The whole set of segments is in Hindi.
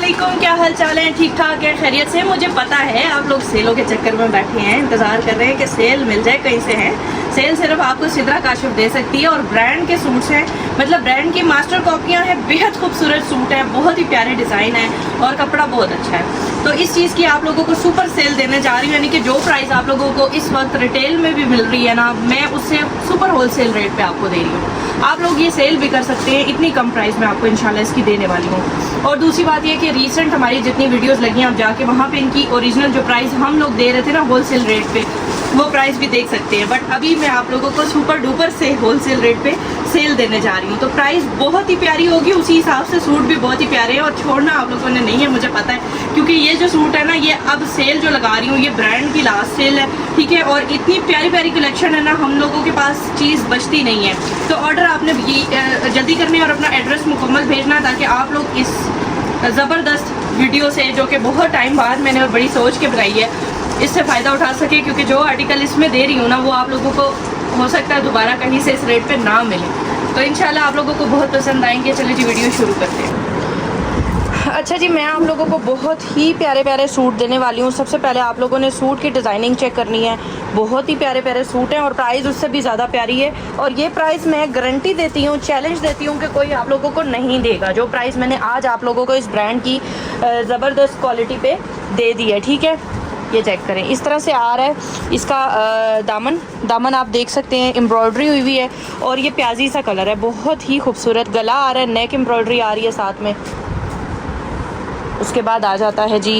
वालेकुम, क्या हाल चाल है? ठीक ठाक है, खैरियत से? मुझे पता है आप लोग सेलों के चक्कर में बैठे हैं, इंतज़ार कर रहे हैं कि सेल मिल जाए। कहीं से है सेल? सिर्फ आपको सिद्रा काशिफ दे सकती है। और ब्रांड के सूट्स हैं, मतलब ब्रांड की मास्टर कॉपियाँ हैं, बेहद खूबसूरत सूट हैं, बहुत ही प्यारे डिज़ाइन है और कपड़ा बहुत अच्छा है। तो इस चीज़ की आप लोगों को सुपर सेल देने जा रही हूँ, यानी कि जो प्राइस आप लोगों को इस वक्त रिटेल में भी मिल रही है ना, मैं उससे सुपर होलसेल रेट पे आपको दे रही हूँ। आप लोग ये सेल भी कर सकते हैं, इतनी कम प्राइस में आपको इंशाल्लाह इसकी देने वाली हूँ। और दूसरी बात ये कि रीसेंट हमारी जितनी वीडियोस लगी हैं, आप जाके वहाँ पे इनकी ओरिजिनल जो प्राइस हम लोग दे रहे थे ना होलसेल रेट पे, वो प्राइस भी देख सकते हैं। बट अभी मैं आप लोगों को सुपर डुपर से होलसेल रेट पे सेल देने जा रही हूँ, तो प्राइस बहुत ही प्यारी होगी, उसी हिसाब से सूट भी बहुत ही प्यारे हैं। और छोड़ना आप लोगों ने नहीं है, मुझे पता है, क्योंकि ये जो सूट है ना, ये अब सेल जो लगा रही हूँ ये ब्रांड की लास्ट सेल है, ठीक है। और इतनी प्यारी प्यारी कलेक्शन है ना, हम लोगों के पास चीज़ बचती नहीं है। तो ऑर्डर आपने ये जल्दी करनी है और अपना एड्रेस मुकम्मल भेजना, ताकि आप लोग इस ज़बरदस्त वीडियो से, जो कि बहुत टाइम बाद मैंने और बड़ी सोच के बनाई है, इससे फ़ायदा उठा सके। क्योंकि जो आर्टिकल इसमें दे रही हूँ ना, वो आप लोगों को हो सकता है दोबारा कहीं से इस रेट पे ना मिले। तो इंशाल्लाह आप लोगों को बहुत पसंद आएंगे। चलिए जी वीडियो शुरू करते हैं। अच्छा जी, मैं आप लोगों को बहुत ही प्यारे प्यारे सूट देने वाली हूँ। सबसे पहले आप लोगों ने सूट की डिज़ाइनिंग चेक करनी है, बहुत ही प्यारे प्यारे सूट हैं और प्राइस उससे भी ज़्यादा प्यारी है। और ये प्राइस मैं गारंटी देती हूँ, चैलेंज देती हूँ कि कोई आप लोगों को नहीं देगा जो प्राइस मैंने आज आप लोगों को इस ब्रांड की ज़बरदस्त क्वालिटी पे दे दी है, ठीक है। ये चेक करें, इस तरह से आ रहा है इसका दामन आप देख सकते हैं, एम्ब्रॉयडरी हुई हुई है और ये प्याजी सा कलर है, बहुत ही खूबसूरत। गला आ रहा है, नेक एम्ब्रॉयडरी आ रही है साथ में। उसके बाद आ जाता है जी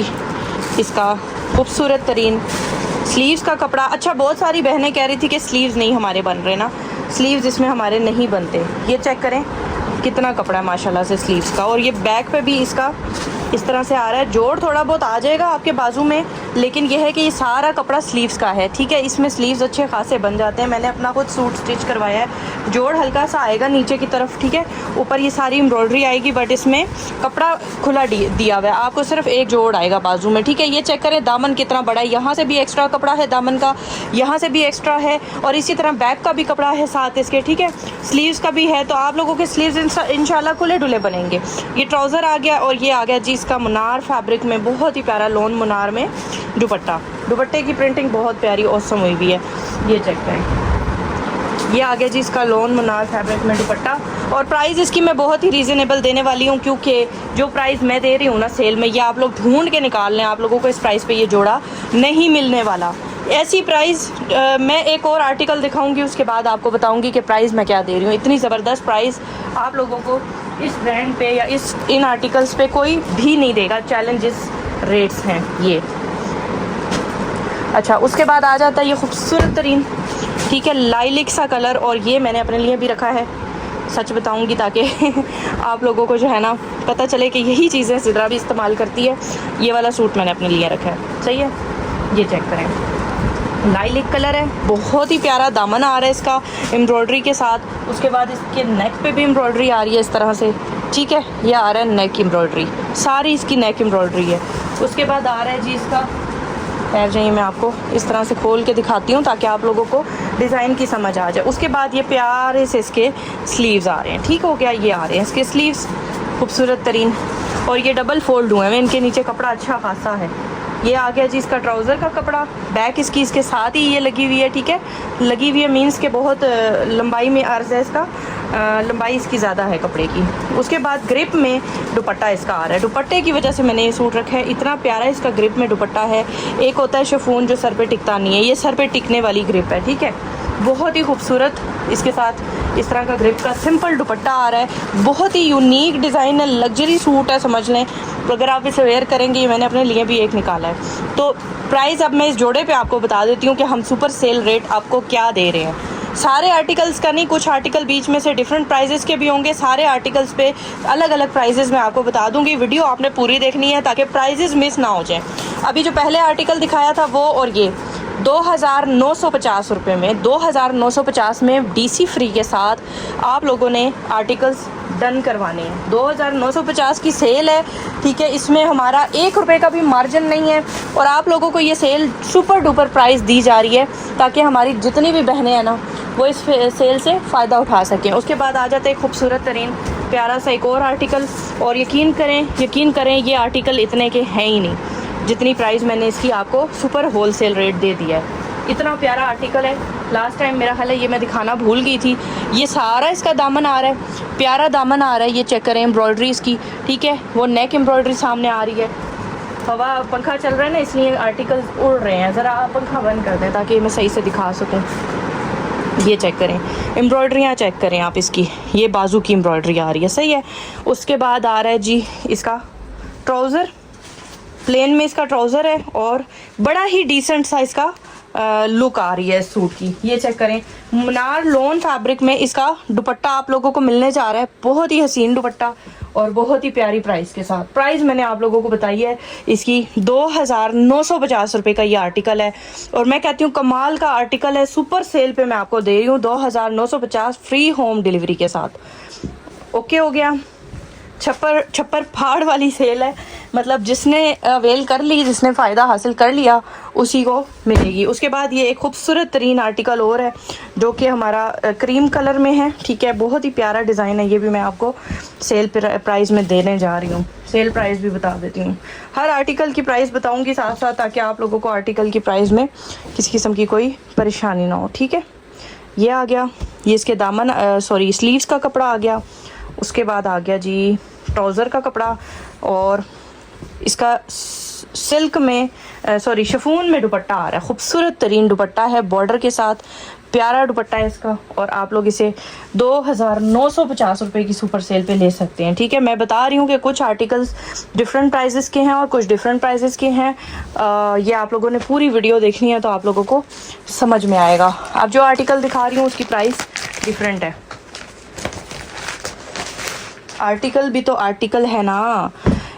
इसका खूबसूरत तरीन स्लीव्स का कपड़ा। अच्छा, बहुत सारी बहनें कह रही थी कि स्लीव्स नहीं हमारे बन रहे ना, स्लीव्स इसमें हमारे नहीं बनते। ये चेक करें कितना कपड़ा है माशाल्लाह से स्लीव्स का। और ये बैक पे भी इसका इस तरह से आ रहा है, जोड़ थोड़ा बहुत आ जाएगा आपके बाजू में, लेकिन यह है कि ये सारा कपड़ा स्लीव्स का है, ठीक है। इसमें स्लीव्स अच्छे खासे बन जाते हैं, मैंने अपना खुद सूट स्टिच करवाया है। जोड़ हल्का सा आएगा नीचे की तरफ, ठीक है। ऊपर ये सारी एम्ब्रॉयडरी आएगी, बट इसमें कपड़ा खुला दिया हुआ है, आपको सिर्फ एक जोड़ आएगा बाजू में, ठीक है। ये चेक करें दामन कितना बड़ा है, यहाँ से भी एक्स्ट्रा कपड़ा है दामन का, यहाँ से भी एक्स्ट्रा है, और इसी तरह बैक का भी कपड़ा है साथ इसके, ठीक है। स्लीव्स का भी है, तो आप लोगों के स्लीव्स इंशाल्लाह खुले डुले बनेंगे। ये ट्राउज़र आ गया और ये आ गया जी इसका मुनार फैब्रिक में, बहुत ही प्यारा लोन मुनार में दुपट्टा। दुपट्टे की प्रिंटिंग बहुत प्यारी औसम हुई हुई है, ये चेक करें। ये आ गया जी इसका लोन मुनार फैब्रिक में दुपट्टा। और प्राइस इसकी मैं बहुत ही रीज़नेबल देने वाली हूँ, क्योंकि जो प्राइस मैं दे रही हूँ ना सेल में, ये आप लोग ढूंढ के निकाल लें, आप लोगों को इस प्राइस पे ये जोड़ा नहीं मिलने वाला। ऐसी प्राइस मैं एक और आर्टिकल दिखाऊंगी, उसके बाद आपको बताऊंगी कि प्राइस मैं क्या दे रही हूँ। इतनी ज़बरदस्त प्राइस आप लोगों को इस ब्रांड पे या इन आर्टिकल्स पे कोई भी नहीं देगा। चैलेंजेस रेट्स हैं ये। अच्छा, उसके बाद आ जाता है ये खूबसूरत तरीन, ठीक है, लाइलिक सा कलर, और ये मैंने अपने लिए भी रखा है, सच बताऊंगी ताकि आप लोगों को जो है ना पता चले कि यही चीज़ें सिद्रा भी इस्तेमाल करती है। ये वाला सूट मैंने अपने लिए रखा है, सही है। ये चेक करें, लाइलिक कलर है, बहुत ही प्यारा दामन आ रहा है इसका एम्ब्रॉयडरी के साथ। उसके बाद इसके नेक पे भी एम्ब्रॉयडरी आ रही है इस तरह से, ठीक है। ये आ रहा है नेक एम्ब्रॉयडरी, सारी इसकी नेक एम्ब्रॉयडरी है। उसके बाद आ रहा है जी इसका, ठहर जाइए मैं आपको इस तरह से खोल के दिखाती हूँ ताकि आप लोगों को डिज़ाइन की समझ आ जाए। उसके बाद ये प्यारे से इसके स्लीव्स आ रहे हैं, ठीक हो गया। ये आ रहे हैं इसके स्लीव्स खूबसूरत तरीन, और ये डबल फोल्ड हुए हैं, इनके नीचे कपड़ा अच्छा खासा है। ये आ गया जी इसका ट्राउज़र का कपड़ा, बैक इसकी इसके साथ ही ये लगी हुई है, ठीक है। लगी हुई है मीन्स के बहुत लंबाई में अर्ज़ है इसका, लंबाई इसकी ज़्यादा है कपड़े की। उसके बाद ग्रिप में दुपट्टा इसका आ रहा है, दुपट्टे की वजह से मैंने ये सूट रखा है, इतना प्यारा इसका ग्रिप में दुपट्टा है। एक होता है शिफॉन जो सर पे टिकता नहीं है, ये सर पे टिकने वाली ग्रिप है, ठीक है। बहुत ही खूबसूरत इसके साथ इस तरह का ग्रिप का सिंपल दुपट्टा आ रहा है, बहुत ही यूनिक डिज़ाइन है, लग्जरी सूट है समझ लें। अगर आप इसे वेयर करेंगे, ये मैंने अपने लिए भी एक निकाला है। तो प्राइस अब मैं इस जोड़े पे आपको बता देती हूँ कि हम सुपर सेल रेट आपको क्या दे रहे हैं। सारे आर्टिकल्स का नहीं, कुछ आर्टिकल बीच में से डिफरेंट प्राइजेस के भी होंगे, सारे आर्टिकल्स पे अलग अलग प्राइजेस मैं आपको बता दूंगी। वीडियो आपने पूरी देखनी है ताकि प्राइजेस मिस ना हो जाए। अभी जो पहले आर्टिकल दिखाया था वो और ये 2950 रुपये में, 2950 में डीसी फ्री के साथ आप लोगों ने आर्टिकल्स डन करवाने हैं। 2950 की सेल है, ठीक है। इसमें हमारा 1 रुपये का भी मार्जिन नहीं है और आप लोगों को ये सेल सुपर डुपर प्राइस दी जा रही है ताकि हमारी जितनी भी बहनें हैं ना वो इस सेल से फ़ायदा उठा सकें। उसके बाद आ जाते हैं खूबसूरत तरीन प्यारा सा एक और आर्टिकल, और यकीन करें ये आर्टिकल इतने के हैं ही नहीं जितनी प्राइस मैंने इसकी आपको सुपर होलसेल रेट दे दिया है। इतना प्यारा आर्टिकल है, लास्ट टाइम मेरा ख्याल है ये मैं दिखाना भूल गई थी। ये सारा इसका दामन आ रहा है, प्यारा दामन आ रहा है, ये चेक करें एम्ब्रॉयडरी इसकी, ठीक है। वो नेक एम्ब्रॉयडरी सामने आ रही है, हवा पंखा चल रहा है ना इसलिए आर्टिकल्स उड़ रहे हैं। ज़रा आप पंखा बंद कर दें ताकि मैं सही से दिखा सकूँ। ये चेक करें एम्ब्रॉयडरियाँ, चेक करें आप इसकी, ये बाजू की एम्ब्रॉयडरी आ रही है, सही है। उसके बाद आ रहा है जी इसका ट्राउज़र, प्लेन में इसका ट्राउज़र है और बड़ा ही डिसेंट सा इसका लुक आ रही है इस सूट की। ये चेक करें मुनार लोन फैब्रिक में इसका दुपट्टा आप लोगों को मिलने जा रहा है, बहुत ही हसीन दुपट्टा और बहुत ही प्यारी प्राइस के साथ। प्राइस मैंने आप लोगों को बताई है इसकी 2950 रुपये का ये आर्टिकल है और मैं कहती हूँ कमाल का आर्टिकल है, सुपर सेल पे मैं आपको दे रही हूँ 2950 फ्री होम डिलीवरी के साथ। ओके हो गया, छप्पर फाड़ वाली सेल है, मतलब जिसने अवेल कर ली, जिसने फ़ायदा हासिल कर लिया उसी को मिलेगी। उसके बाद ये एक खूबसूरत तरीन आर्टिकल और है जो कि हमारा क्रीम कलर में है, ठीक है। बहुत ही प्यारा डिज़ाइन है, ये भी मैं आपको सेल प्राइस में देने जा रही हूँ। सेल प्राइस भी बता देती हूँ, हर आर्टिकल की प्राइस बताऊँगी साथ साथ ताकि आप लोगों को आर्टिकल की प्राइस में किसी किस्म की कोई परेशानी ना हो, ठीक है। ये आ गया, ये इसके दामन स्लीव्स का कपड़ा आ गया। उसके बाद आ गया जी ट्राउज़र का कपड़ा और इसका सिल्क में शिफॉन में दुपट्टा आ रहा है, खूबसूरत तरीन दुपट्टा है बॉर्डर के साथ, प्यारा दुपट्टा है इसका और आप लोग इसे 2950 रुपये की सुपर सेल पे ले सकते हैं, ठीक है। मैं बता रही हूँ कि कुछ आर्टिकल्स डिफरेंट प्राइजेस के हैं और कुछ डिफरेंट प्राइजेस के हैं। ये आप लोगों ने पूरी वीडियो देखनी है तो आप लोगों को समझ में आएगा। अब जो आर्टिकल दिखा रही हूँ उसकी प्राइस डिफरेंट है। आर्टिकल भी तो आर्टिकल है ना,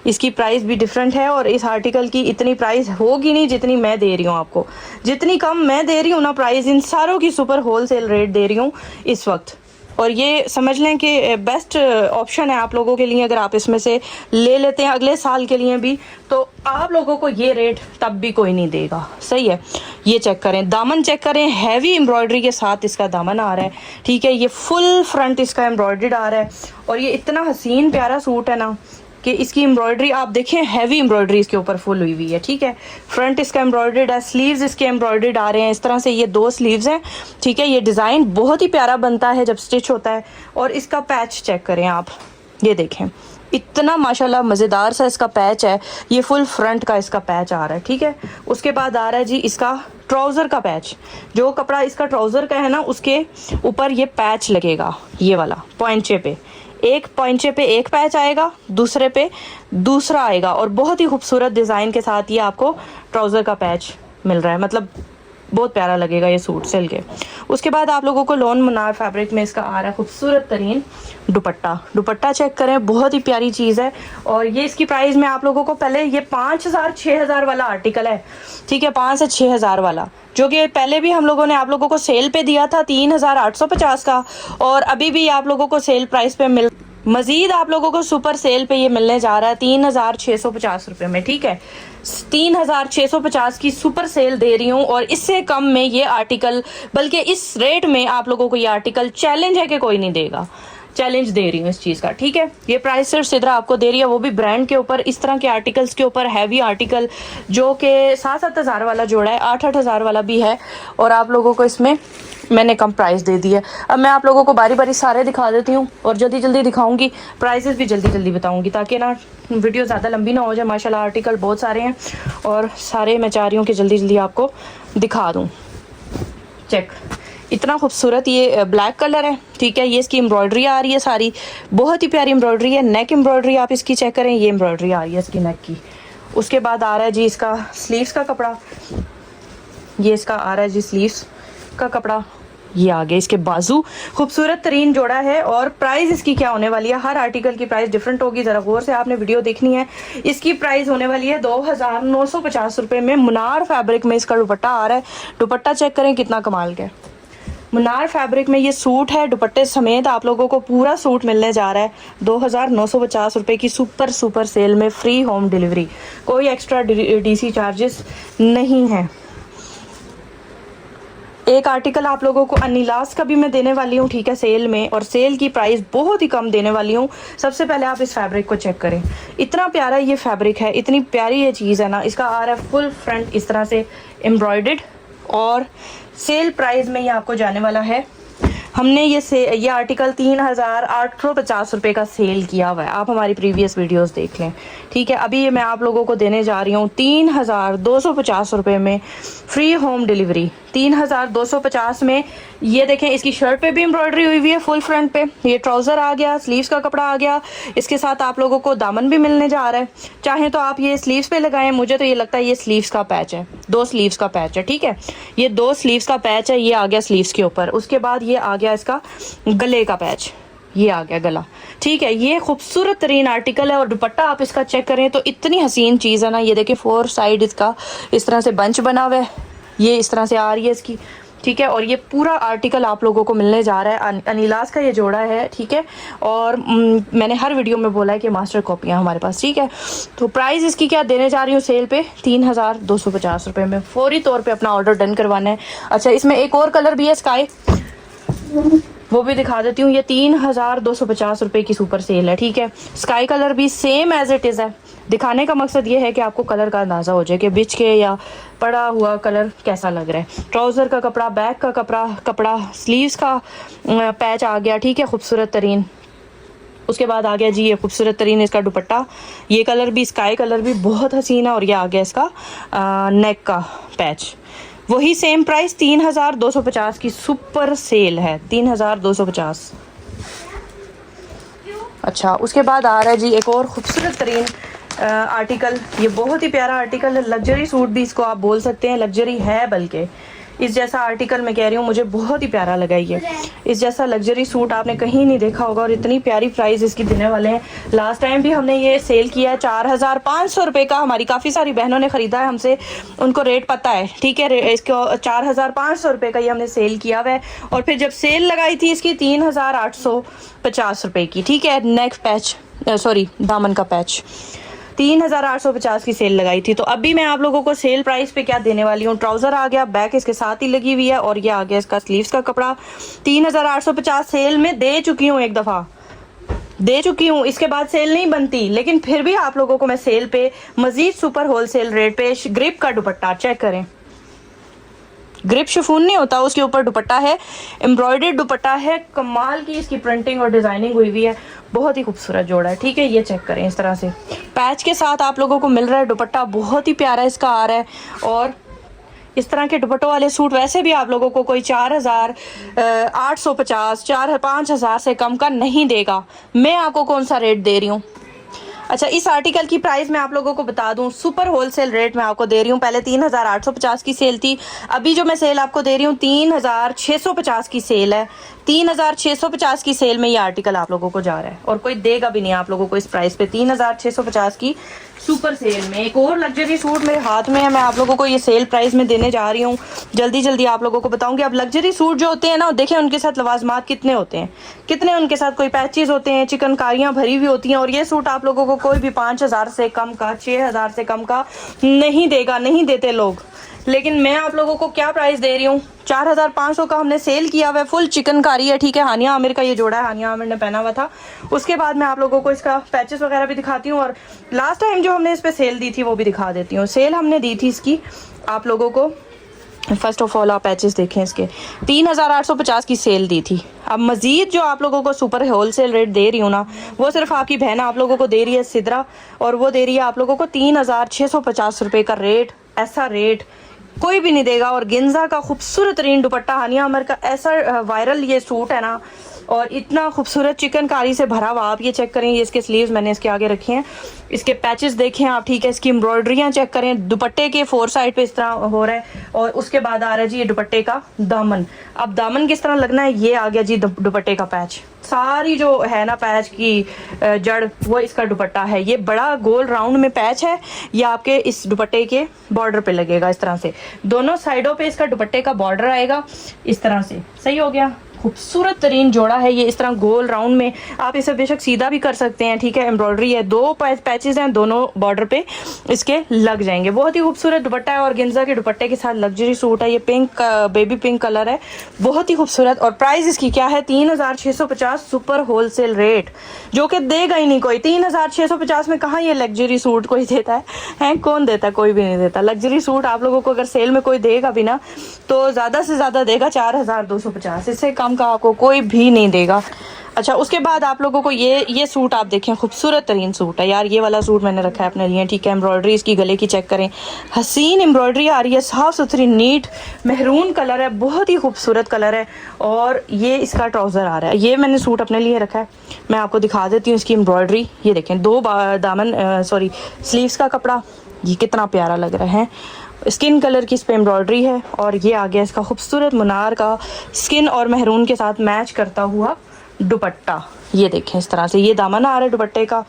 इसकी प्राइस भी डिफरेंट है और इस आर्टिकल की इतनी प्राइस होगी नहीं जितनी मैं दे रही हूँ आपको। जितनी कम मैं दे रही हूँ ना प्राइस, इन सारों की सुपर होलसेल रेट दे रही हूँ इस वक्त। और ये समझ लें कि बेस्ट ऑप्शन है आप लोगों के लिए, अगर आप इसमें से ले लेते हैं अगले साल के लिए भी तो आप लोगों को ये रेट तब भी कोई नहीं देगा, सही है। ये चेक करें, दामन चेक करें, हैवी एम्ब्रॉयडरी के साथ इसका दामन आ रहा है, ठीक है। ये फुल फ्रंट इसका एम्ब्रॉयडर्ड आ रहा है और ये इतना हसीन प्यारा सूट है ना कि इसकी एम्ब्रॉयडरी आप देखें, हैवी एम्ब्रॉयडरी इसके ऊपर फुल हुई हुई है, ठीक है। फ्रंट इसका एम्ब्रॉयडर्ड है, स्लीव्स इसके एम्ब्रॉयडर्ड आ रहे हैं इस तरह से, ये 2 स्लीव्स हैं, ठीक है। ये डिज़ाइन बहुत ही प्यारा बनता है जब स्टिच होता है। और इसका पैच चेक करें आप, ये देखें इतना माशाल्लाह मज़ेदार सा इसका पैच है, ये फुल फ्रंट का इसका पैच आ रहा है, ठीक है। उसके बाद आ रहा है जी इसका ट्राउज़र का पैच, जो कपड़ा इसका ट्राउज़र का है ना उसके ऊपर ये पैच लगेगा, ये वाला पॉइंचे पे, एक पॉइंचे पे एक पैच आएगा, दूसरे पे दूसरा आएगा और बहुत ही खूबसूरत डिज़ाइन के साथ ये आपको ट्राउज़र का पैच मिल रहा है, मतलब बहुत प्यारा लगेगा ये सूट सिल के। उसके बाद आप लोगों को लोन मुनार फैब्रिक में इसका आ रहा है खूबसूरत तरीन दुपट्टा चेक करें, बहुत ही प्यारी चीज़ है। और ये इसकी प्राइस में आप लोगों को पहले ये 5000 6000 वाला आर्टिकल है, ठीक है, 5 से 6000 वाला, जो कि पहले भी हम लोगों ने आप लोगों को सेल पे दिया था 3850 का और अभी भी आप लोगों को सेल प्राइस पे मजीद आप लोगों को सुपर सेल पे ये मिलने जा रहा है 3650 रुपये में, ठीक है। 3650 की सुपर सेल दे रही हूँ और इससे कम में ये आर्टिकल, बल्कि इस रेट में आप लोगों को ये आर्टिकल चैलेंज है कि कोई नहीं देगा, चैलेंज दे रही हूँ इस चीज़ का, ठीक है। ये प्राइस सिर्फ सिद्रा आपको दे रही है, वो भी ब्रांड के ऊपर, इस तरह के आर्टिकल्स के ऊपर, हैवी आर्टिकल जो कि 7-7 हज़ार वाला जोड़ा है, 8-8 हज़ार वाला भी है और आप लोगों को इसमें मैंने कम प्राइस दे दी है। अब मैं आप लोगों को बारी बारी सारे दिखा देती हूँ और जल्दी जल्दी दिखाऊंगी, प्राइसेस भी जल्दी जल्दी बताऊंगी ताकि ना वीडियो ज़्यादा लंबी ना हो जाए। माशाल्लाह आर्टिकल बहुत सारे हैं और सारे मैं चाह रही हूँ कि जल्दी जल्दी आपको दिखा दूँ। चेक, इतना खूबसूरत ये ब्लैक कलर है, ठीक है। ये इसकी एम्ब्रॉयडरी आ रही है सारी, बहुत ही प्यारी एम्ब्रॉयडरी है, नेक एम्ब्रॉयडरी आप इसकी चेक करें, ये एम्ब्रॉयडरी आ रही है इसकी नेक की। उसके बाद आ रहा है जी इसका स्लीव्स का कपड़ा, ये इसका आ रहा है जी स्लीव्स का कपड़ा ये आगे इसके बाजू, खूबसूरत तरीन जोड़ा है। और प्राइस इसकी क्या होने वाली है, हर आर्टिकल की प्राइस डिफरेंट होगी, ज़रा गौर से आपने वीडियो देखनी है। इसकी प्राइस होने वाली है 2950 रुपये में। मुनार फैब्रिक में इसका दुपट्टा आ रहा है। दुपट्टा चेक करें कितना कमाल का है। मुनार फैब्रिक में ये सूट है, दुपट्टे समेत आप लोगों को पूरा सूट मिलने जा रहा है 2950 रुपये की सुपर सुपर सेल में। फ्री होम डिलीवरी, कोई एक्स्ट्रा डीसी चार्जेस नहीं है। एक आर्टिकल आप लोगों को अनिलास का भी मैं देने वाली हूँ, ठीक है, सेल में, और सेल की प्राइस बहुत ही कम देने वाली हूँ। सबसे पहले आप इस फैब्रिक को चेक करें, इतना प्यारा ये फैब्रिक है, इतनी प्यारी ये चीज़ है ना। इसका आ रहा है फुल फ्रंट इस तरह से एम्ब्रॉयडर्ड, और सेल प्राइस में ये आपको जाने वाला है। हमने ये आर्टिकल 3850 रुपये का सेल किया हुआ है, आप हमारी प्रीवियस वीडियोस देख लें, ठीक है। अभी ये मैं आप लोगों को देने जा रही हूँ 3250 रुपये में फ्री होम डिलीवरी। 3250 में ये देखें, इसकी शर्ट पे भी एम्ब्रॉयडरी हुई हुई है फुल फ्रंट पे। ये ट्राउज़र आ गया, स्लीव्स का कपड़ा आ गया, इसके साथ आप लोगों को दामन भी मिलने जा रहा है। चाहे तो आप ये स्लीव्स पे लगाएं, मुझे तो ये लगता है ये स्लीव्स का पैच है, 2 स्लीव्स का पैच है, ठीक है। ये 2 स्लीव्स का पैच है, ये आ गया स्लीव्स के ऊपर। उसके बाद ये आ गया इसका गले का पैच, ये आ गया गला, ठीक है। ये खूबसूरत तरीन आर्टिकल है। और दुपट्टा आप इसका चेक करें तो इतनी हसीन चीज़ है ना। ये देखिए 4 साइड इसका इस तरह से बंच बना हुआ है, ये इस तरह से आ रही है इसकी, ठीक है। और ये पूरा आर्टिकल आप लोगों को मिलने जा रहा है, अनिलास का ये जोड़ा है, ठीक है। और मैंने हर वीडियो में बोला है कि मास्टर कॉपियाँ हमारे पास, ठीक है। तो प्राइस इसकी क्या देने जा रही हूँ सेल पे, 3250 रुपये में। फौरी तौर पे अपना ऑर्डर डन करवाना है। अच्छा, इसमें एक और कलर भी है स्काई, वो भी दिखा देती हूँ। ये 3250 रुपये की सुपर सेल है, ठीक है। स्काई कलर भी सेम एज इट इज़ है। दिखाने का मकसद ये है कि आपको कलर का अंदाज़ा हो जाए कि बिछ के या पड़ा हुआ कलर कैसा लग रहा है। ट्राउज़र का कपड़ा, बैक का कपड़ा, स्लीव्स का पैच आ गया, ठीक है, खूबसूरत तरीन। उसके बाद आ गया जी ये खूबसूरत तरीन इसका दुपट्टा। ये कलर भी, स्काई कलर भी बहुत हसीन है। और ये आ गया इसका नेक का पैच। वही सेम प्राइस 3250 की सुपर सेल है, 3250। अच्छा, उसके बाद आ रहा है जी एक और खूबसूरत तरीन आर्टिकल। ये बहुत ही प्यारा आर्टिकल है, लग्जरी सूट भी इसको आप बोल सकते हैं, लग्जरी है बल्कि। इस जैसा आर्टिकल मैं कह रही हूँ, मुझे बहुत ही प्यारा लगा ये। इस जैसा लग्जरी सूट आपने कहीं नहीं देखा होगा, और इतनी प्यारी प्राइस इसकी देने वाले हैं। लास्ट टाइम भी हमने ये सेल किया है 4500 रुपये का। हमारी काफ़ी सारी बहनों ने ख़रीदा है हमसे, उनको रेट पता है, ठीक है। इसको 4500 रुपये का ये हमने सेल किया हुआ है। और फिर जब सेल लगाई थी इसकी 3850 रुपये की, ठीक है। नेक पैच, सॉरी दामन का पैच 3850 की सेल लगाई थी। तो अभी मैं आप लोगों को सेल प्राइस पे क्या देने वाली हूँ। ट्राउज़र आ गया, बैक इसके साथ ही लगी हुई है, और ये आ गया इसका स्लीव्स का कपड़ा। 3850 सेल में दे चुकी हूँ, एक दफ़ा दे चुकी हूँ, इसके बाद सेल नहीं बनती। लेकिन फिर भी आप लोगों को मैं सेल पे मज़ीद सुपर होलसेल रेट पे ग्रिप का दुपट्टा चेक करें। ग्रिप शिफॉन नहीं होता, उसके ऊपर दुपट्टा है, एम्ब्रॉयडर्ड दुपट्टा है, कमाल की इसकी प्रिंटिंग और डिज़ाइनिंग हुई हुई है, बहुत ही खूबसूरत जोड़ा है, ठीक है। ये चेक करें, इस तरह से पैच के साथ आप लोगों को मिल रहा है दुपट्टा, बहुत ही प्यारा इसका आ रहा है। और इस तरह के दुपट्टों वाले सूट वैसे भी आप लोगों को कोई 4850 5000 से कम का नहीं देगा। मैं आपको कौन सा रेट दे रही हूँ। अच्छा, इस आर्टिकल की प्राइस मैं आप लोगों को बता दूं, सुपर होलसेल रेट मैं आपको दे रही हूँ। पहले 3850 की सेल थी, अभी जो मैं सेल आपको दे रही हूँ 3650 की सेल है। 3650 की सेल में ये आर्टिकल आप लोगों को जा रहा है, और कोई देगा भी नहीं आप लोगों को इस प्राइस पे। 3650 की सुपर सेल में एक और लग्जरी सूट मेरे हाथ में है, मैं आप लोगों को ये सेल प्राइस में देने जा रही हूँ। जल्दी जल्दी आप लोगों को बताऊंगी। अब लग्जरी सूट जो होते हैं ना, देखें उनके साथ लवाजमात कितने होते हैं, कितने उनके साथ कोई पैचेस होते हैं, चिकनकारियाँ भरी हुई होती हैं। और ये सूट आप लोगों को कोई भी 5000 से कम का, 6000 से कम का नहीं देगा, नहीं देते लोग। लेकिन मैं आप लोगों को क्या प्राइस दे रही हूँ, 4500 का हमने सेल किया हुआ है। फुल चिकनकारी है, ठीक है। हानिया आमिर का ये जोड़ा है, हानिया आमिर ने पहना हुआ था। उसके बाद मैं आप लोगों को इसका पैचेस वगैरह भी दिखाती हूँ, और लास्ट टाइम जो हमने इस पे सेल दी थी वो भी दिखा देती हूँ। सेल हमने दी थी इसकी आप लोगों को, फर्स्ट ऑफ ऑल आप पैचेस देखें इसके, 3850 की सेल दी थी। अब मज़ीद जो आप लोगों को सुपर होलसेल रेट दे रही हूँ ना, वो सिर्फ आपकी बहन आप लोगों को दे रही है सिद्रा, और वो दे रही है आप लोगों को 3650 रुपये का रेट। ऐसा रेट कोई भी नहीं देगा। और गिंजा का खूबसूरत तरीन दुपट्टा, हानिया अमर का ऐसा वायरल ये सूट है ना, और इतना खूबसूरत चिकनकारी से भरा हुआ। आप ये चेक करें, ये इसके स्लीव्स मैंने इसके आगे रखे हैं, इसके पैचेस देखें आप, ठीक है। इसकी एम्ब्रॉयडरियाँ चेक करें, दुपट्टे के 4 साइड पे इस तरह हो रहा है। और उसके बाद आ रहा है जी ये दुपट्टे का दामन। अब दामन किस तरह लगना है, ये आ गया जी दुपट्टे का पैच। सारी जो है ना पैच की जड़, वो इसका दुपट्टा है। ये बड़ा गोल राउंड में पैच है, ये आपके इस दुपट्टे के बॉर्डर पे लगेगा इस तरह से। दोनों साइडों पे इसका दुपट्टे का बॉर्डर आएगा इस तरह से। सही हो गया, खूबसूरत तरीन जोड़ा है ये, इस तरह गोल राउंड में। आप इसे बेशक सीधा भी कर सकते हैं, ठीक है। एम्ब्रॉयडरी है, 2 पैचेस हैं, दोनों बॉर्डर पे इसके लग जाएंगे। बहुत ही खूबसूरत दुपट्टा है और गेंजा के दुपट्टे के साथ लग्जरी सूट है। ये पिंक बेबी पिंक कलर है, बहुत ही खूबसूरत। और प्राइस इसकी क्या है, 3650 सुपर होलसेल रेट, जो कि देगा ही नहीं कोई। 3650 में कहाँ ये लग्जरी सूट कोई देता है? कौन देता है? कोई भी नहीं देता। लग्जरी सूट आप लोगों को अगर सेल में कोई देगा भी ना, तो ज़्यादा से ज़्यादा देगा 4250, इससे कम का आपको कोई भी नहीं देगा। अच्छा, उसके बाद आप लोगों को ये सूट आप देखें, खूबसूरत तरीन सूट है यार। ये वाला सूट मैंने रखा है अपने लिए, ठीक है। एम्ब्रॉयडरी इसकी गले की चेक करें, हसीन एम्ब्रॉयडरी आ रही है, साफ़ सुथरी नीट मेहरून कलर है, बहुत ही खूबसूरत कलर है। और ये इसका ट्राउज़र आ रहा है। ये मैंने सूट अपने लिए रखा है, मैं आपको दिखा देती हूँ इसकी एम्ब्रॉयडरी। ये देखें, 2 दामन स्लीव्स का कपड़ा, ये कितना प्यारा लग रहा है। स्किन कलर की इस पे एम्ब्रॉयडरी है। और ये आ गया इसका खूबसूरत मुनार का स्किन और मेहरून के साथ मैच करता हुआ दुपट्टा। ये देखें इस तरह से ये दामन आ रहा है दुपट्टे का,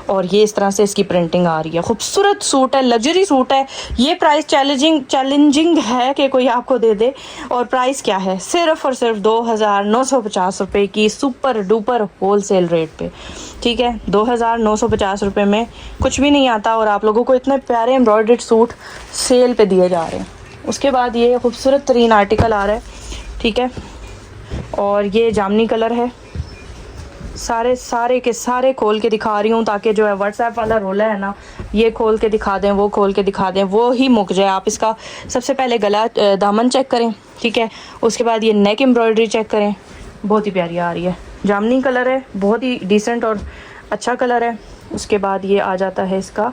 और ये इस तरह से इसकी प्रिंटिंग आ रही है। खूबसूरत सूट है, लग्जरी सूट है। ये प्राइस चैलेंजिंग है कि कोई आपको दे दे। और प्राइस क्या है, सिर्फ और सिर्फ 2950 रुपये की सुपर डुपर होलसेल रेट पे, ठीक है। 2950 रुपये में कुछ भी नहीं आता, और आप लोगों को इतने प्यारे एम्ब्रॉयडर्ड सूट सेल पे दिए जा रहे हैं। उसके बाद ये खूबसूरत तरीन आर्टिकल आ रहा है, ठीक है। और ये जामनी कलर है। सारे के सारे खोल के दिखा रही हूँ, ताकि जो है व्हाट्सएप वाला रोला है ना, ये खोल के दिखा दें, वो खोल के दिखा दें, वो ही मुक जाए। आप इसका सबसे पहले गला दामन चेक करें, ठीक है। उसके बाद ये नेक एम्ब्रॉयडरी चेक करें, बहुत ही प्यारी आ रही है। जामनी कलर है, बहुत ही डिसेंट और अच्छा कलर है। उसके बाद ये आ जाता है इसका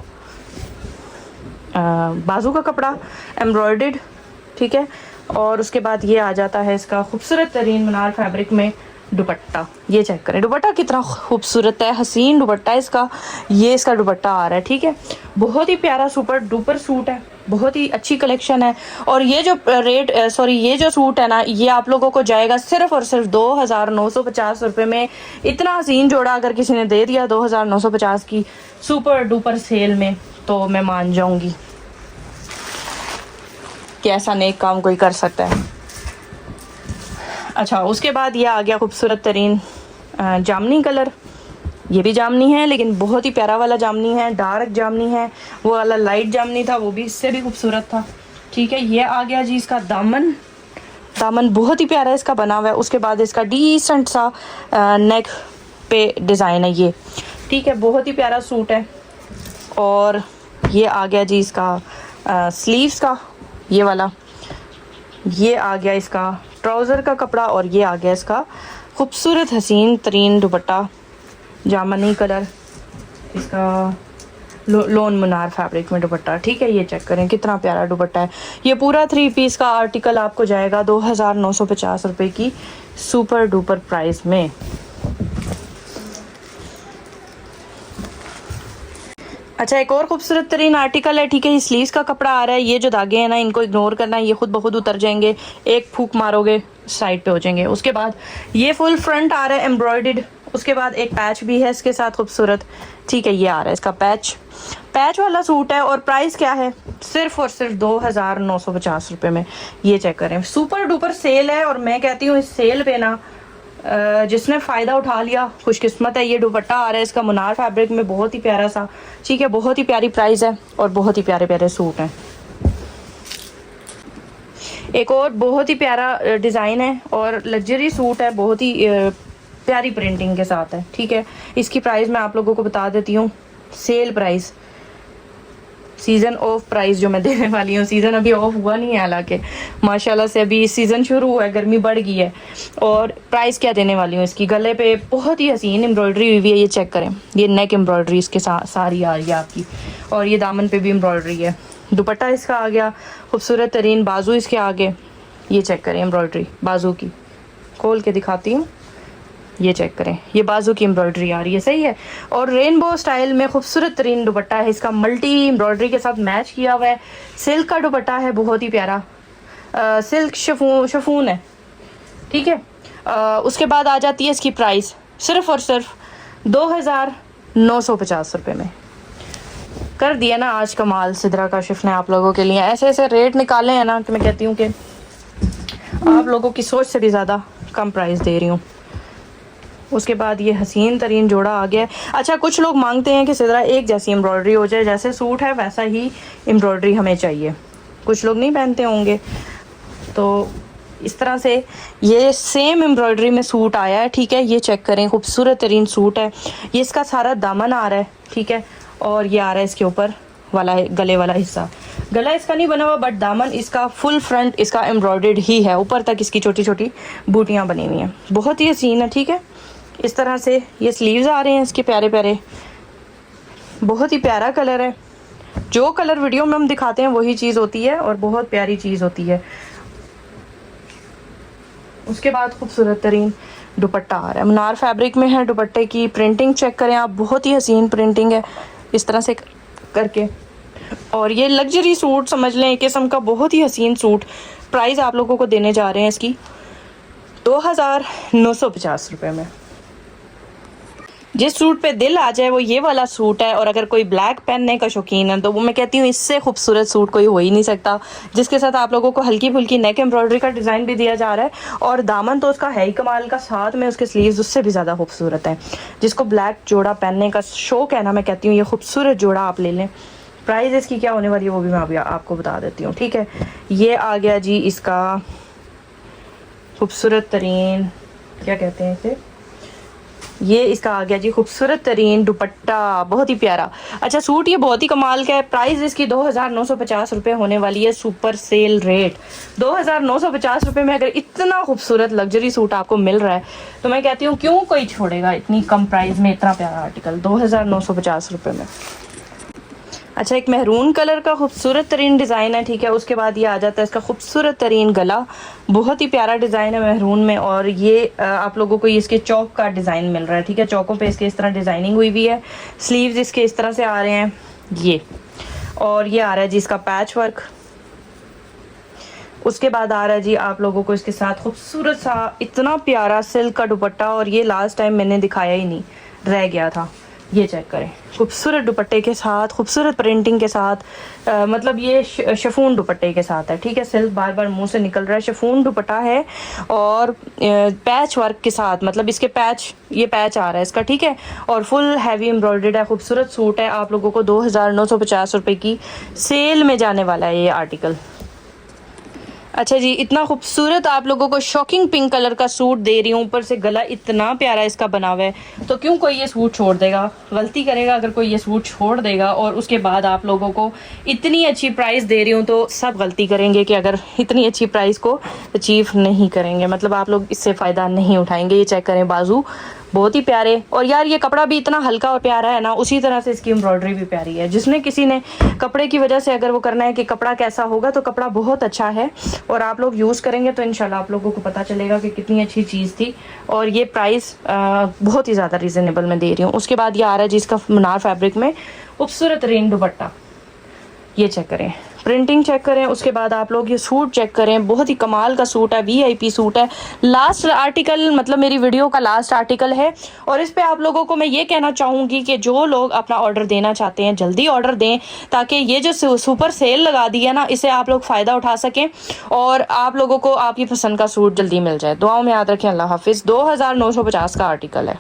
बाजू का कपड़ा एम्ब्रॉयडर्ड, ठीक है। और उसके बाद ये आ जाता है इसका खूबसूरत तरीन मनार फैब्रिक में दुपट्टा। ये चेक करें, दुपट्टा कितना खूबसूरत है, हसीन दुपट्टा इसका। ये इसका दुपट्टा आ रहा है, ठीक है। बहुत ही प्यारा सुपर डुपर सूट है, बहुत ही अच्छी कलेक्शन है। और ये जो ये जो सूट है ना, ये आप लोगों को जाएगा सिर्फ और सिर्फ 2950 रुपये में। इतना हसीन जोड़ा अगर किसी ने दे दिया 2950 की सुपर डुपर सेल में, तो मैं मान जाऊंगी कि ऐसा नेक काम कोई कर सकता है। अच्छा, उसके बाद ये आ गया खूबसूरत तरीन जामनी कलर। ये भी जामनी है, लेकिन बहुत ही प्यारा वाला जामनी है, डार्क जामनी है। वो वाला लाइट जामनी था, वो भी इससे भी खूबसूरत था, ठीक है। ये आ गया जी इसका दामन बहुत ही प्यारा इसका बना हुआ है। उसके बाद इसका डिसेंट सा नेक पे डिज़ाइन है ये, ठीक है। बहुत ही प्यारा सूट है। और ये आ गया जी इसका स्लीव्स का ये वाला, ये आ गया इसका ट्राउज़र का कपड़ा, और ये आ गया इसका खूबसूरत हसीन तरीन दुपट्टा जामनी कलर, इसका लोन मुनार फैब्रिक में दुपट्टा, ठीक है। ये चेक करें कितना प्यारा दुपट्टा है। ये पूरा 3 पीस का आर्टिकल आपको जाएगा 2950 रुपये की सुपर डुपर प्राइस में। अच्छा, एक और खूबसूरत तरीन आर्टिकल है, ठीक है। ये स्लीव्स का कपड़ा आ रहा है। ये जो धागे हैं ना, इनको इग्नोर करना, ये खुद ब खुद उतर जाएंगे, एक फूक मारोगे साइड पे हो जाएंगे। उसके बाद ये फुल फ्रंट आ रहा है एम्ब्रॉयडर्ड। उसके बाद एक पैच भी है इसके साथ खूबसूरत, ठीक है। ये आ रहा है इसका पैच वाला सूट है। और प्राइस क्या है, सिर्फ और सिर्फ 2950 रुपये में। ये चेक करें, सुपर डुपर सेल है। और मैं कहती हूँ इस सेल पे ना जिसने फ़ायदा उठा लिया खुशकिस्मत है। ये दुपट्टा आ रहा है इसका मुनार फैब्रिक में, बहुत ही प्यारा सा, ठीक है। बहुत ही प्यारी प्राइस है और बहुत ही प्यारे प्यारे सूट हैं। एक और बहुत ही प्यारा डिज़ाइन है और लग्जरी सूट है, बहुत ही प्यारी प्रिंटिंग के साथ है, ठीक है। इसकी प्राइस मैं आप लोगों को बता देती हूँ, sale price, season off price जो मैं देने वाली हूँ। सीज़न अभी ऑफ हुआ नहीं है, हालांकि माशाल्लाह से अभी सीज़न शुरू हुआ है, गर्मी बढ़ गई है। और प्राइस क्या देने वाली हूँ, इसकी गले पे बहुत ही हसीन एम्ब्रॉयडरी हुई है, ये चेक करें। ये नेक एम्ब्रॉयडरी इसके साथ सारी आ रही है आपकी, और ये दामन पे भी एम्ब्रॉयडरी है। दुपट्टा इसका आ गया खूबसूरत तरीन, बाजू इसके आगे, ये चेक करें एम्ब्रॉयडरी बाजू की, खोल के दिखाती हूँ। ये चेक करें, ये बाजू की एम्ब्रॉयडरी आ रही है, सही है। और रेनबो स्टाइल में खूबसूरत तरीन दुपट्टा है, इसका मल्टी एम्ब्रॉयडरी के साथ मैच किया हुआ है। सिल्क का दुपट्टा है, बहुत ही प्यारा सिल्क शफून है, ठीक है। उसके बाद आ जाती है इसकी प्राइस सिर्फ और सिर्फ 2950 रुपये में। कर दिया ना आज कमाल सिद्रा काशिफ ने आप लोगों के लिए। ऐसे ऐसे रेट निकाले हैं ना कि मैं कहती हूँ कि आप लोगों की सोच से भी ज़्यादा कम प्राइस दे रही हूँ। उसके बाद ये हसीन तरीन जोड़ा आ गया है। अच्छा, कुछ लोग मांगते हैं कि सिद्रा एक जैसी एम्ब्रॉयडरी हो जाए, जैसे सूट है वैसा ही एम्ब्रॉयडरी हमें चाहिए। कुछ लोग नहीं पहनते होंगे, तो इस तरह से ये सेम एम्ब्रॉयडरी में सूट आया है, ठीक है। ये चेक करें, खूबसूरत तरीन सूट है। ये इसका सारा दामन आ रहा है, ठीक है। और ये आ रहा है इसके ऊपर वाला गले वाला हिस्सा। गला इसका नहीं बना हुआ, बट दामन इसका फुल फ्रंट इसका एम्ब्रॉयडर्ड ही है। ऊपर तक इसकी छोटी छोटी बूटियाँ बनी हुई हैं, बहुत ही हसीन है, ठीक है। इस तरह से ये स्लीव्स आ रहे हैं इसके प्यारे प्यारे, बहुत ही प्यारा कलर है। जो कलर वीडियो में हम दिखाते हैं वही चीज़ होती है और बहुत प्यारी चीज़ होती है। उसके बाद खूबसूरत तरीन दुपट्टा आ रहा है, मुनार फैब्रिक में है। दुपट्टे की प्रिंटिंग चेक करें आप, बहुत ही हसीन प्रिंटिंग है इस तरह से करके। और ये लग्जरी सूट समझ लें, एक किस्म का बहुत ही हसीन सूट। प्राइस आप लोगों को देने जा रहे हैं इसकी 2950 रुपये में। जिस सूट पे दिल आ जाए वो ये वाला सूट है। और अगर कोई ब्लैक पहनने का शौकीन है तो वो मैं कहती हूँ इससे खूबसूरत सूट कोई हो ही नहीं सकता, जिसके साथ आप लोगों को हल्की फुल्की नेक एम्ब्रॉयडरी का डिज़ाइन भी दिया जा रहा है। और दामन तो उसका है ही कमाल का, साथ में उसके स्लीव्स उससे भी ज़्यादा खूबसूरत है। जिसको ब्लैक जोड़ा पहनने का शौक़ है ना, मैं कहती हूँ ये खूबसूरत जोड़ा आप ले लें। प्राइस इसकी क्या होने वाली है वो भी मैं अभी आपको बता देती हूँ, ठीक है। ये आ गया जी इसका खूबसूरत तरीन, क्या कहते हैं इसे, ये इसका आ गया जी खूबसूरत तरीन दुपट्टा, बहुत ही प्यारा। अच्छा, सूट ये बहुत ही कमाल का है। प्राइस इसकी 2950 रुपये होने वाली है, सुपर सेल रेट। 2950 रुपये में अगर इतना खूबसूरत लग्जरी सूट आपको मिल रहा है तो मैं कहती हूँ क्यों कोई छोड़ेगा इतनी कम प्राइस में इतना प्यारा आर्टिकल 2950 रुपये में। अच्छा, एक मेहरून कलर का खूबसूरत तरीन डिज़ाइन है, ठीक है। उसके बाद ये आ जाता है इसका खूबसूरत तरीन गला, बहुत ही प्यारा डिज़ाइन है मेहरून में। और ये आप लोगों को इसके चौक का डिज़ाइन मिल रहा है, ठीक है। चौकों पे इसके इस तरह डिज़ाइनिंग हुई हुई है। स्लीव्स इसके इस तरह से आ रहे हैं ये, और ये आ रहा है जी इसका पैच वर्क। उसके बाद आ रहा है जी आप लोगों को इसके साथ खूबसूरत सा इतना प्यारा सिल्क का दुपट्टा। और ये लास्ट टाइम मैंने दिखाया ही नहीं, रह गया था। ये चेक करें, खूबसूरत दुपट्टे के साथ, खूबसूरत प्रिंटिंग के साथ, मतलब ये शिफॉन दुपट्टे के साथ है, ठीक है। सिल्क बार बार मुंह से निकल रहा है, शिफॉन दुपट्टा है और पैच वर्क के साथ, मतलब इसके पैच, ये पैच आ रहा है इसका, ठीक है। और फुल हैवी एम्ब्रॉयडर्ड है, खूबसूरत सूट है। आप लोगों को 2950 रुपये की सेल में जाने वाला है ये आर्टिकल। अच्छा जी, इतना खूबसूरत आप लोगों को शॉकिंग पिंक कलर का सूट दे रही हूँ, ऊपर से गला इतना प्यारा इसका बना हुआ है, तो क्यों कोई ये सूट छोड़ देगा? गलती करेगा अगर कोई ये सूट छोड़ देगा। और उसके बाद आप लोगों को इतनी अच्छी प्राइस दे रही हूँ तो सब गलती करेंगे कि अगर इतनी अच्छी प्राइस को अचीव नहीं करेंगे, मतलब आप लोग इससे फ़ायदा नहीं उठाएंगे। ये चेक करें, बाजू बहुत ही प्यारे। और यार ये कपड़ा भी इतना हल्का और प्यारा है ना, उसी तरह से इसकी एम्ब्रॉयडरी भी प्यारी है। जिसने किसी ने कपड़े की वजह से अगर वो करना है कि कपड़ा कैसा होगा, तो कपड़ा बहुत अच्छा है और आप लोग यूज़ करेंगे तो इंशाल्लाह आप लोगों को पता चलेगा कि कितनी अच्छी चीज़ थी। और ये प्राइस बहुत ही ज़्यादा रीज़नेबल मैं दे रही हूँ। उसके बाद ये आ रहा है जिसका मुनार फैब्रिक में खूबसूरत रेन दुपट्टा, ये चेक करें, प्रिंटिंग चेक करें। उसके बाद आप लोग ये सूट चेक करें, बहुत ही कमाल का सूट है, VIP सूट है। लास्ट आर्टिकल, मतलब मेरी वीडियो का लास्ट आर्टिकल है। और इस पे आप लोगों को मैं ये कहना चाहूँगी कि जो लोग अपना ऑर्डर देना चाहते हैं जल्दी ऑर्डर दें, ताकि ये जो सुपर सेल लगा दी है ना, इसे आप लोग फ़ायदा उठा सकें और आप लोगों को आपकी पसंद का सूट जल्दी मिल जाए। दुआओं में याद रखें। अल्लाह हाफिज़। 2950 का आर्टिकल है।